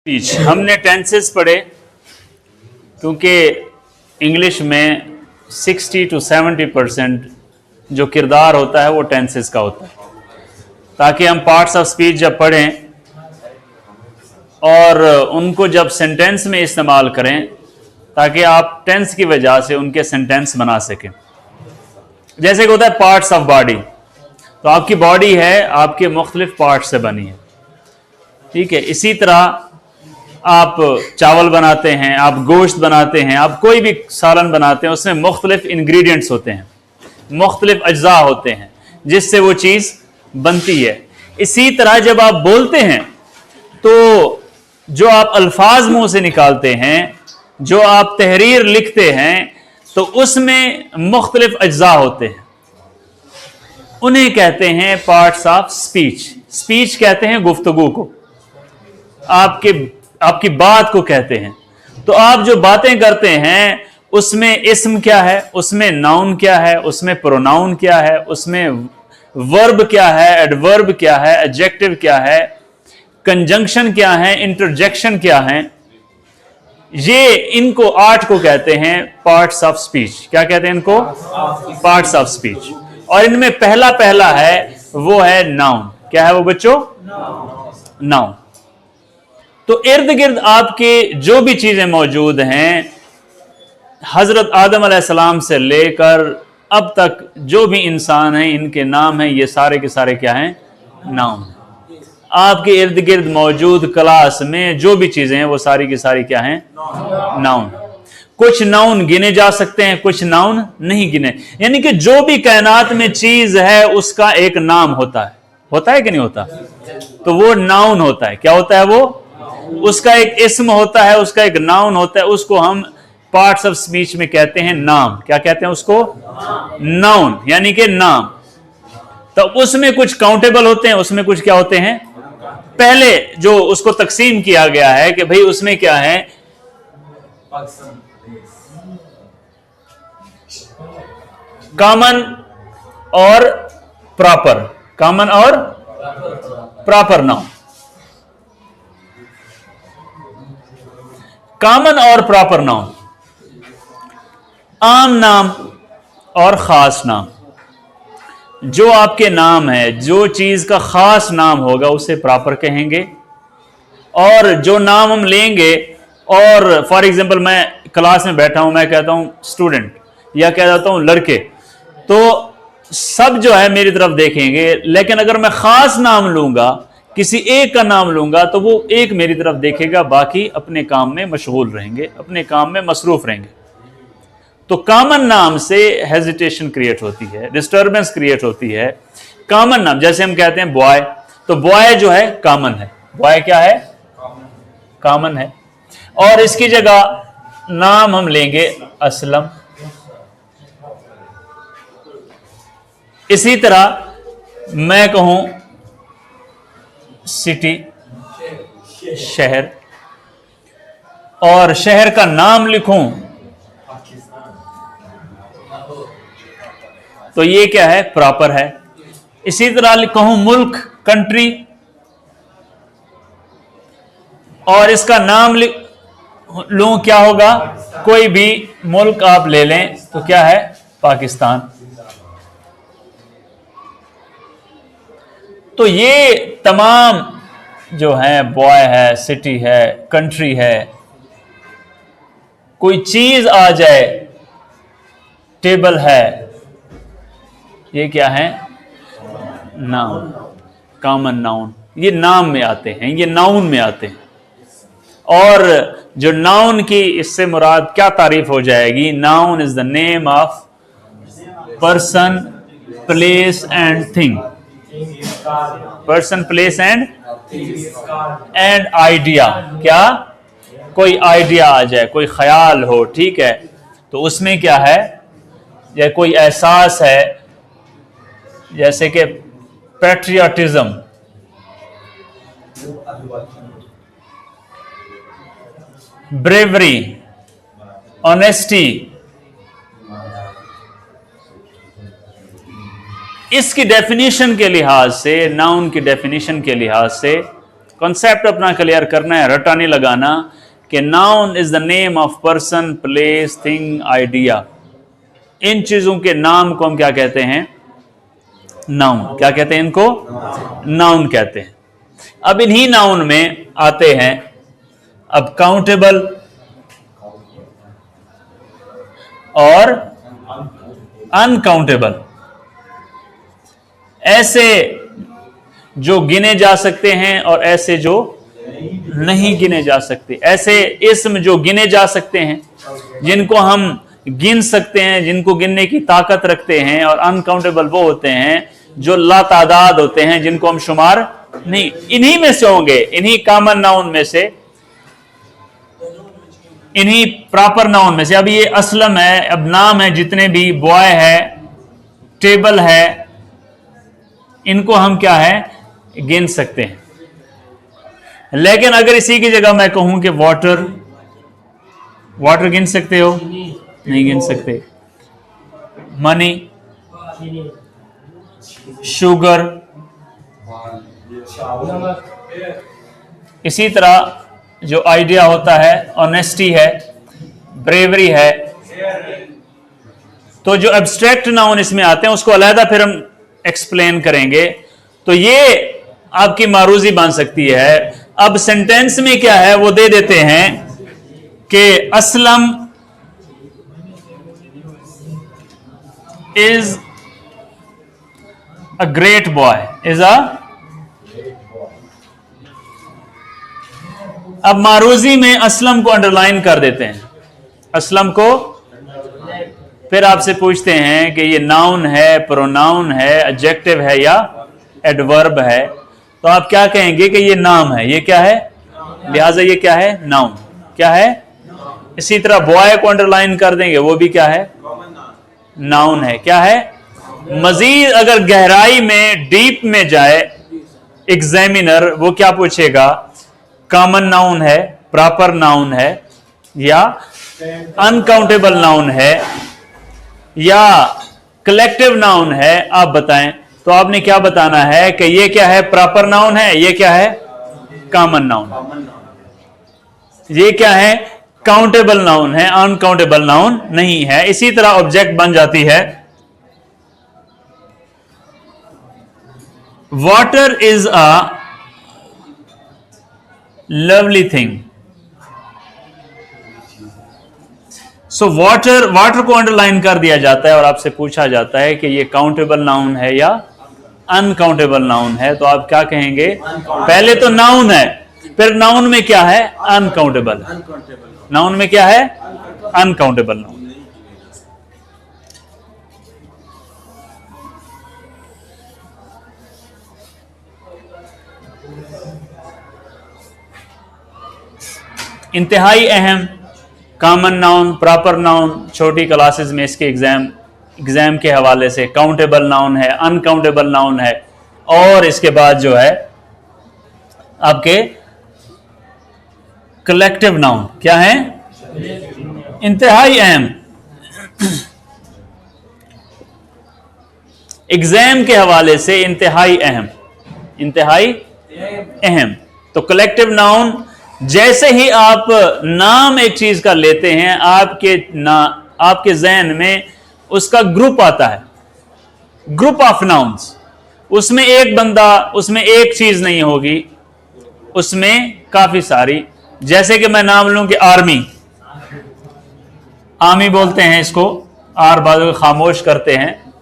Speech हमने tenses पढ़े क्योंकि इंग्लिश में 60 to 70% जो किरदार होता है वो टेंसेस का होता है, ताकि हम पार्ट्स ऑफ स्पीच जब पढ़ें और उनको जब सेंटेंस में इस्तेमाल करें ताकि आप टेंस की वजह से उनके सेंटेंस बना सकें। जैसे कि होता है पार्ट्स ऑफ बॉडी, तो आपकी बॉडी है आपके मुख्तलिफ पार्ट से बनी है, ठीक है। इसी तरह आप चावल बनाते हैं, आप गोश्त बनाते हैं, आप कोई भी सालन बनाते हैं, उसमें मुख्तलिफ इंग्रेडिएंट्स होते हैं, मुख्तलिफ अज्जा होते हैं जिससे वो चीज़ बनती है। इसी तरह जब आप बोलते हैं तो जो आप अल्फाज मुंह से निकालते हैं, जो आप तहरीर लिखते हैं, तो उसमें मुख्तलिफ अज्जा होते हैं, उन्हें कहते हैं पार्ट्स ऑफ स्पीच। स्पीच कहते हैं गुफ्तगू को, आपकी बात को कहते हैं। तो आप जो बातें करते हैं उसमें इस्म क्या है, उसमें नाउन क्या है, उसमें प्रोनाउन क्या है, उसमें वर्ब क्या है, एडवर्ब क्या है, एडजेक्टिव क्या है, कंजंक्शन क्या है, इंटरजेक्शन क्या है, ये इनको 8 को कहते हैं पार्ट्स ऑफ स्पीच। क्या कहते हैं इनको? Parts of speech. और इनमें पहला है वो है नाउन। क्या है वो बच्चों? नाउन। तो इर्द गिर्द आपके जो भी चीजें मौजूद हैं, हजरत आदम अलैहिस्सलाम से लेकर अब तक जो भी इंसान हैं, इनके नाम हैं, ये सारे के सारे क्या हैं? नाउन। आपके इर्द गिर्द मौजूद क्लास में जो भी चीजें हैं वो सारी की सारी क्या हैं? नाउन। कुछ नाउन गिने जा सकते हैं, कुछ नाउन नहीं गिने। यानी कि जो भी कायनात में चीज है उसका एक नाम होता है कि नहीं होता? तो वो नाउन होता है। क्या होता है वो? उसका एक इस्म होता है, उसका एक नाउन होता है, उसको हम पार्ट्स ऑफ स्पीच में कहते हैं नाम। क्या कहते हैं उसको? नाउन, यानी कि नाम। तो उसमें कुछ काउंटेबल होते हैं, उसमें कुछ क्या होते हैं? पहले जो उसको तकसीम किया गया है कि भाई उसमें क्या है, कॉमन और प्रॉपर, कॉमन और प्रॉपर नाउन। कॉमन और प्रॉपर नाउन, आम नाम और खास नाम। जो आपके नाम है, जो चीज का खास नाम होगा उसे प्रॉपर कहेंगे, और जो नाम हम लेंगे, और फॉर एग्जांपल मैं क्लास में बैठा हूं, मैं कहता हूं स्टूडेंट या कह देता हूं लड़के, तो सब जो है मेरी तरफ देखेंगे। लेकिन अगर मैं खास नाम लूंगा, किसी एक का नाम लूंगा, तो वो एक मेरी तरफ देखेगा, बाकी अपने काम में मशगूल रहेंगे, अपने काम में मसरूफ रहेंगे। तो कॉमन नाम से हेजिटेशन क्रिएट होती है, डिस्टर्बेंस क्रिएट होती है। कॉमन नाम, जैसे हम कहते हैं बॉय, तो बॉय जो है कॉमन है। बॉय क्या है? कॉमन है। और इसकी जगह नाम हम लेंगे असलम। इसी तरह मैं कहूं सिटी, शहर, और शहर का नाम लिखूं तो ये क्या है? प्रॉपर है। इसी तरह कहूं मुल्क, कंट्री, और इसका नाम लूं, क्या होगा? कोई भी मुल्क आप ले लें तो क्या है? पाकिस्तान। तो ये तमाम जो है, बॉय है, सिटी है, कंट्री है, कोई चीज आ जाए, टेबल है, ये क्या है? Noun, common noun. ये नाम में आते हैं, ये नाउन में आते हैं। और जो नाउन की इससे मुराद क्या तारीफ हो जाएगी? Noun is the name of person, place and thing. Person, place and idea. क्या? कोई आइडिया आ जाए, कोई ख्याल हो, ठीक है, तो उसमें क्या है? या कोई एहसास है, जैसे कि पैट्रियटिज्म, ब्रेवरी, ऑनेस्टी। इसकी डेफिनेशन के लिहाज से, नाउन की डेफिनेशन के लिहाज से कॉन्सेप्ट अपना क्लियर करना है, रटा नहीं लगाना कि noun is the name of person, place, thing, idea. इन चीजों के नाम को हम क्या कहते हैं? नाउन। क्या कहते हैं इनको? नाउन कहते हैं। अब इन्हीं नाउन में आते हैं अब काउंटेबल और अनकाउंटेबल। ऐसे जो गिने जा सकते हैं और ऐसे जो नहीं गिने जा सकते। ऐसे इस्म जो गिने जा सकते हैं, जिनको हम गिन सकते हैं, जिनको गिनने की ताकत रखते हैं, और अनकाउंटेबल वो होते हैं जो लातादाद होते हैं, जिनको हम शुमार नहीं। इन्हीं में से होंगे, इन्हीं कॉमन नाउन में से, इन्हीं प्रॉपर नाउन में से। अब ये असलम है, अब नाम है, जितने भी बॉय है, टेबल है, इनको हम क्या है? गिन सकते हैं। लेकिन अगर इसी की जगह मैं कहूं कि वाटर, वाटर गिन सकते हो? नहीं गिन सकते। मनी, शुगर, इसी तरह जो आइडिया होता है, ऑनेस्टी है, ब्रेवरी है। तो जो एब्स्ट्रैक्ट नाउन इसमें आते हैं उसको अलहदा फिर हम एक्सप्लेन करेंगे। तो ये आपकी मारूजी बन सकती है। अब सेंटेंस में क्या है वो दे देते हैं कि Aslam is a great boy, is a. अब मारूजी में असलम को अंडरलाइन कर देते हैं, असलम को। फिर आपसे पूछते हैं कि ये नाउन है, प्रोनाउन है, एडजेक्टिव है या एडवर्ब है। तो आप क्या कहेंगे कि ये नाम है, ये क्या है? लिहाजा ये क्या है? नाउन। क्या है? इसी तरह बॉय को अंडरलाइन कर देंगे, वो भी क्या है? नाउन है। क्या है? मजीद अगर गहराई में, डीप में जाए एग्जामिनर, वो क्या पूछेगा? कॉमन नाउन है, प्रॉपर नाउन है, या अनकाउंटेबल नाउन है, या कलेक्टिव नाउन है? आप बताएं। तो आपने क्या बताना है कि ये क्या है? प्रॉपर नाउन है, ये क्या है? Common noun. ये क्या है? काउंटेबल नाउन है, अनकाउंटेबल नाउन नहीं है। इसी तरह ऑब्जेक्ट बन जाती है। Water is a lovely thing. So water, water को अंडरलाइन कर दिया जाता है और आपसे पूछा जाता है कि ये काउंटेबल नाउन है या अनकाउंटेबल नाउन है। तो आप क्या कहेंगे? पहले तो नाउन है, फिर नाउन में क्या है? अनकाउंटेबल। नाउन में क्या है? Uncountable noun. इंतहाई अहम कॉमन नाउन, प्रॉपर नाउन, छोटी क्लासेस में इसके एग्जाम के हवाले से काउंटेबल नाउन है, अनकाउंटेबल नाउन है, और इसके बाद जो है आपके कलेक्टिव नाउन। क्या है? इंतहाई अहम। एग्जाम के हवाले से इंतहाई अहम, इंतहाई अहम। तो कलेक्टिव नाउन, जैसे ही आप नाम एक चीज का लेते हैं, आपके जहन में उसका ग्रुप आता है, ग्रुप ऑफ नाउन्स। उसमें एक बंदा, उसमें एक चीज नहीं होगी, उसमें काफी सारी। जैसे कि मैं नाम लूं कि आर्मी, आर्मी बोलते हैं इसको, आर बाजू खामोश करते हैं।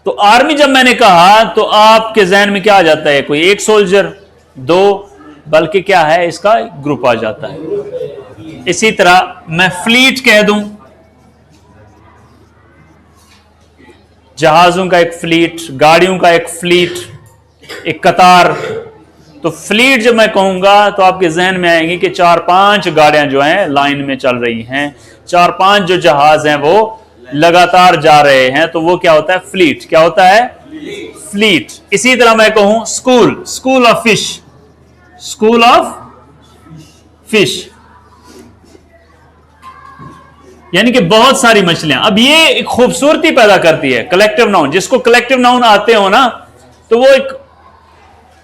तो आर्मी जब मैंने कहा तो आपके जहन में क्या आ जाता है? कोई एक सोल्जर, दो, बल्कि क्या है? इसका ग्रुप आ जाता है। इसी तरह मैं फ्लीट कह दूं, जहाजों का एक फ्लीट, गाड़ियों का एक फ्लीट, एक कतार। तो फ्लीट जब मैं कहूंगा तो आपके जहन में आएंगी कि 4-5 गाड़ियां जो हैं लाइन में चल रही हैं, 4-5 जो जहाज हैं वो लगातार जा रहे हैं, तो वो क्या होता है? फ्लीट। क्या होता है? फ्लीट। इसी तरह मैं कहूं school, school of fish, school of fish, यानी कि बहुत सारी मछलियां। अब ये एक खूबसूरती पैदा करती है कलेक्टिव नाउन। जिसको कलेक्टिव नाउन आते हो ना, तो वो एक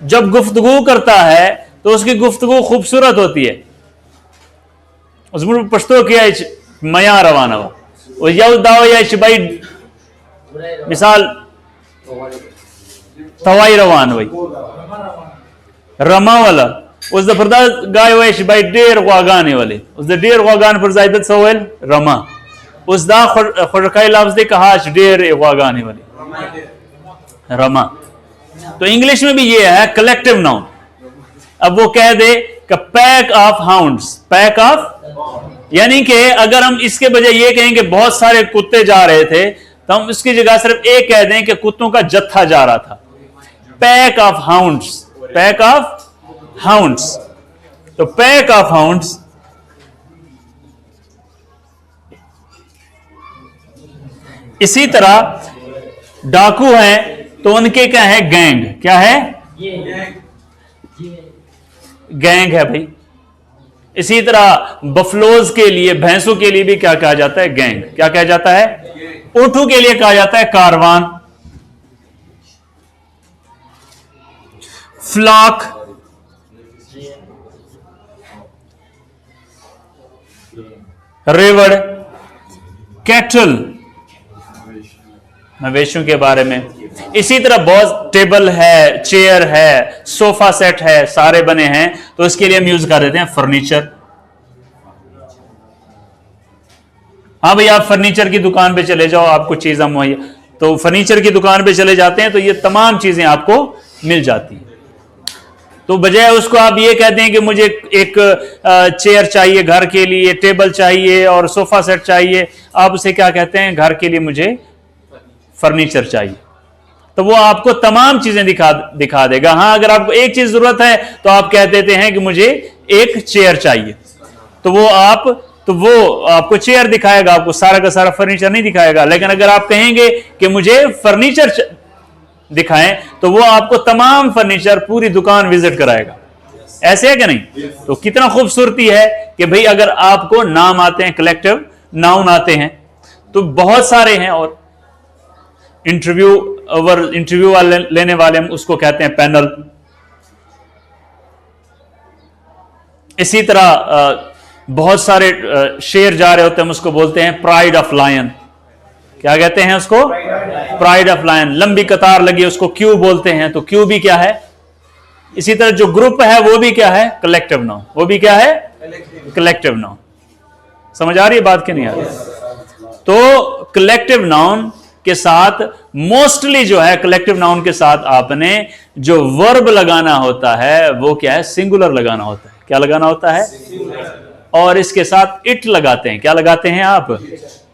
जब गुफ्तगू करता है तो उसकी गुफ्तगू खूबसूरत होती है। उसमें पश्तो किया मया रवाना हो यव दाव या भाई मिसाल तवाई रवान वही रमा वाला उस दफरदा गाय वैश भाई डेर वागाने वाले उस डेर वागान पर जायदत सवेल रमा उस दा खुरकाई लफ्ज दे कहा डेर वागाने वाले रमा। तो इंग्लिश में भी ये है कलेक्टिव नाउन। अब वो कह दे कि pack of hounds, pack of, यानी कि अगर हम इसके बजाय ये कहें कि बहुत सारे कुत्ते जा रहे थे तो हम इसकी जगह सिर्फ एक कह दें कि कुत्तों का जत्था जा रहा था। Pack of hounds, pack of hounds. तो पैक ऑफ हाउंड्स इसी तरह डाकू हैं तो उनके क्या है गैंग, क्या है गैंग है भाई। इसी तरह बफलोज के लिए, भैंसों के लिए भी क्या कहा जाता है गैंग, क्या कहा जाता है, ऊंटों के लिए कहा जाता है कारवान। फ्लॉक, रेवड़, कैटल, मवेशियों के बारे में। इसी तरह बहुत टेबल है, चेयर है, सोफा सेट है, सारे बने हैं तो इसके लिए हम यूज कर देते हैं फर्नीचर। हाँ भाई, आप फर्नीचर की दुकान पे चले जाओ, आपको चीजें मुहैया, तो फर्नीचर की दुकान पे चले जाते हैं तो ये तमाम चीजें आपको मिल जाती हैं। तो बजाय उसको आप ये कहते हैं कि मुझे एक चेयर चाहिए घर के लिए, टेबल चाहिए और सोफा सेट चाहिए, आप उसे क्या कहते हैं, घर के लिए मुझे फर्नीचर चाहिए। तो वो आपको तमाम चीजें दिखा देगा। हाँ, अगर आपको एक चीज जरूरत है तो आप कह देते हैं कि मुझे एक चेयर चाहिए, तो वो आपको चेयर दिखाएगा, आपको सारा का सारा फर्नीचर नहीं दिखाएगा। लेकिन अगर आप कहेंगे कि मुझे फर्नीचर दिखाएं तो वो आपको तमाम फर्नीचर, पूरी दुकान विजिट कराएगा। ऐसे है कि नहीं? तो कितना खूबसूरती है कि भाई अगर आपको नाम आते हैं, कलेक्टिव नाउन आते हैं तो बहुत सारे हैं। और इंटरव्यू वाले लेने वाले हम उसको कहते हैं पैनल। इसी तरह बहुत सारे शेर जा रहे होते हैं, हम उसको बोलते हैं प्राइड ऑफ लायन। क्या कहते हैं उसको? Pride of lion. लंबी कतार लगी उसको क्यू बोलते हैं, तो क्यू भी क्या है? इसी तरह जो ग्रुप है वो भी क्या है? Collective noun. वो भी क्या है? Collective noun. समझ आ रही है बात कि नहीं आ रही? तो कलेक्टिव नाउन के साथ मोस्टली जो है, कलेक्टिव नाउन के साथ आपने जो वर्ब लगाना होता है वो क्या है? सिंगुलर लगाना होता है। क्या लगाना होता है? और इसके साथ इट लगाते हैं। क्या लगाते हैं आप?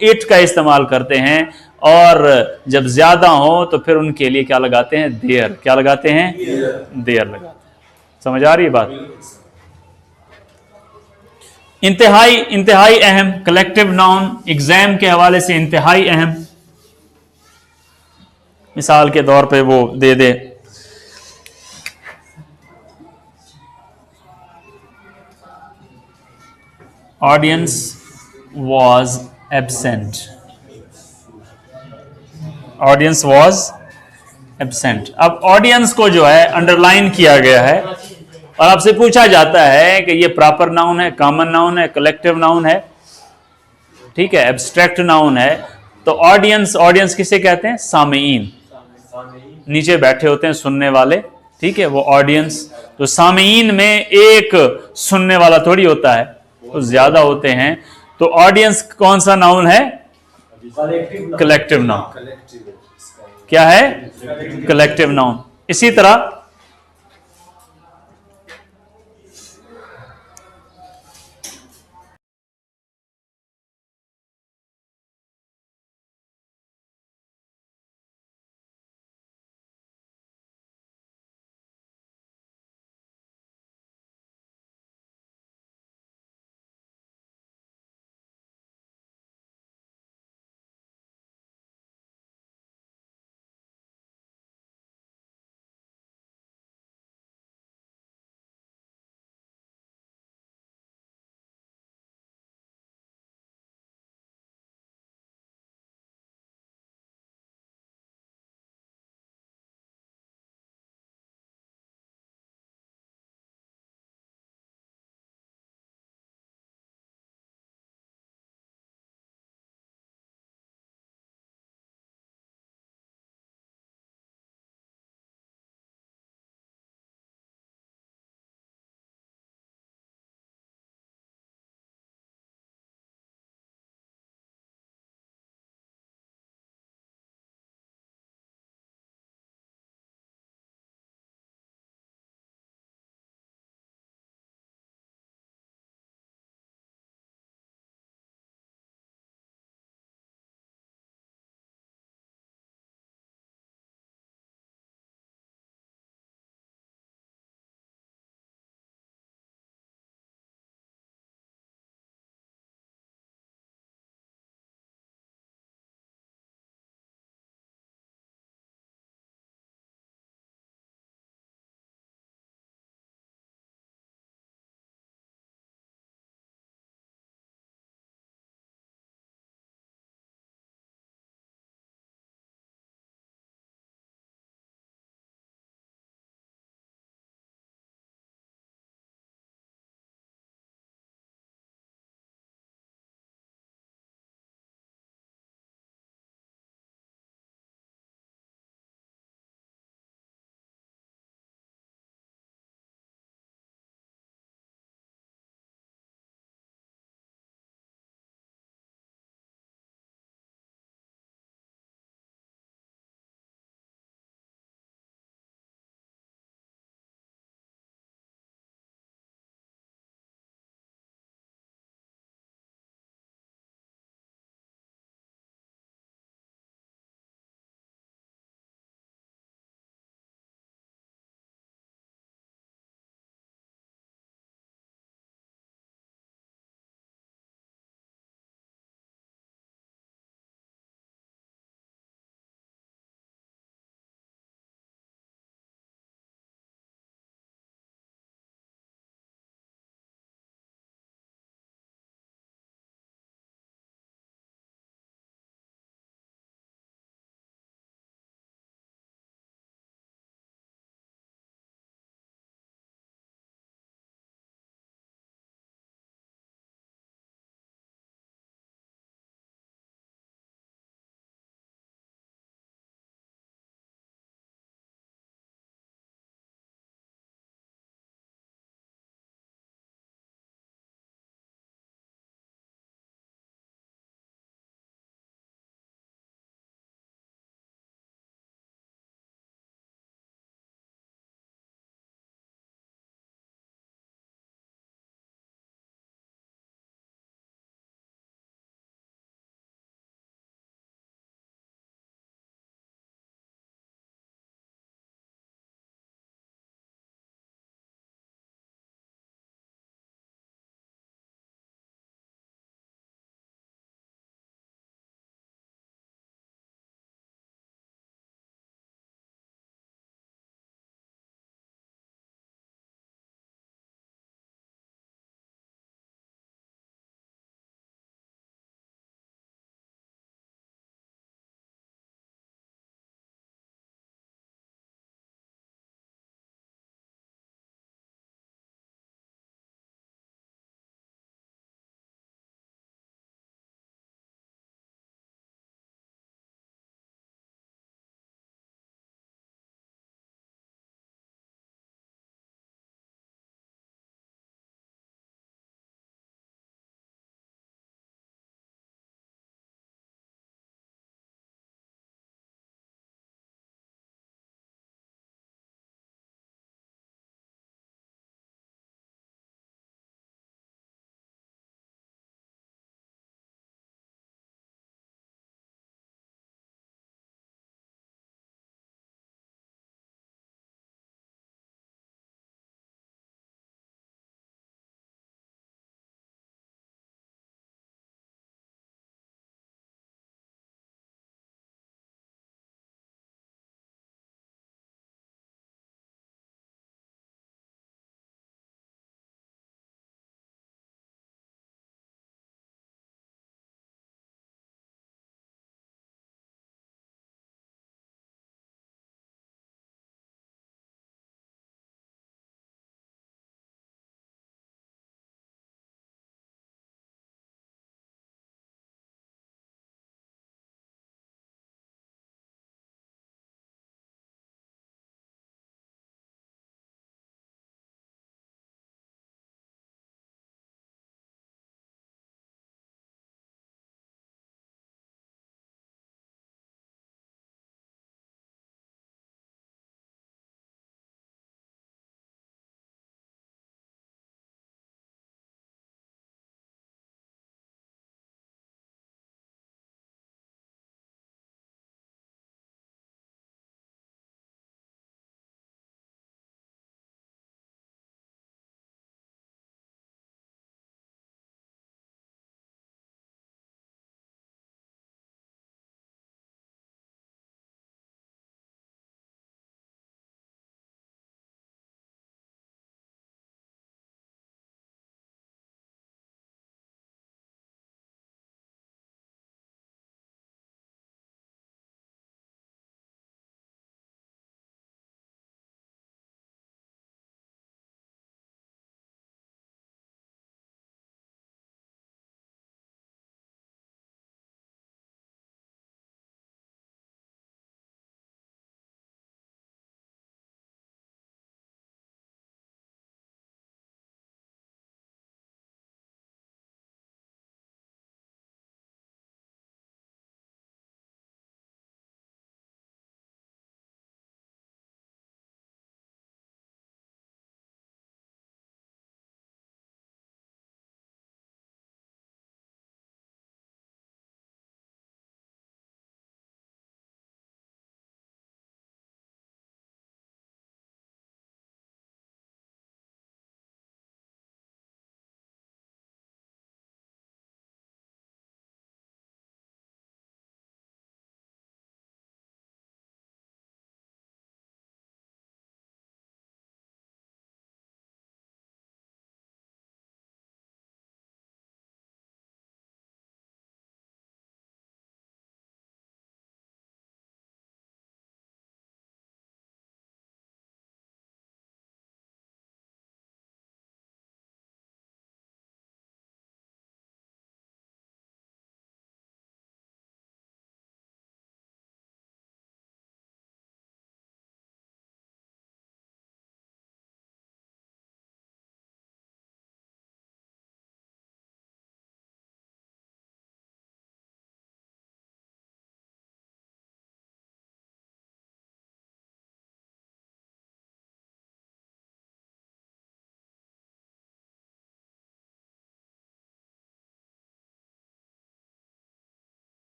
इट का इस्तेमाल करते हैं। और जब ज्यादा हो तो फिर उनके लिए क्या लगाते हैं? देयर। क्या लगाते हैं? देयर लगाते हैं। समझ आ रही है बात? इंतहाई अहम कलेक्टिव नाउन एग्जाम के हवाले से इंतहाई अहम, मिसाल के तौर पे वो दे दे, audience was absent. Audience was absent. अब ऑडियंस को जो है अंडरलाइन किया गया है और आपसे पूछा जाता है कि ये प्रॉपर नाउन है, कॉमन नाउन है, कलेक्टिव नाउन है, ठीक है, एब्स्ट्रैक्ट नाउन है। तो ऑडियंस किसे कहते हैं? सामीन। नीचे बैठे होते हैं सुनने वाले, ठीक है, वो ऑडियंस। तो सामीन में एक सुनने वाला थोड़ी होता है, तो ज्यादा होते हैं। तो ऑडियंस कौन सा नाउन है? Collective noun. क्या है? Collective noun. इसी तरह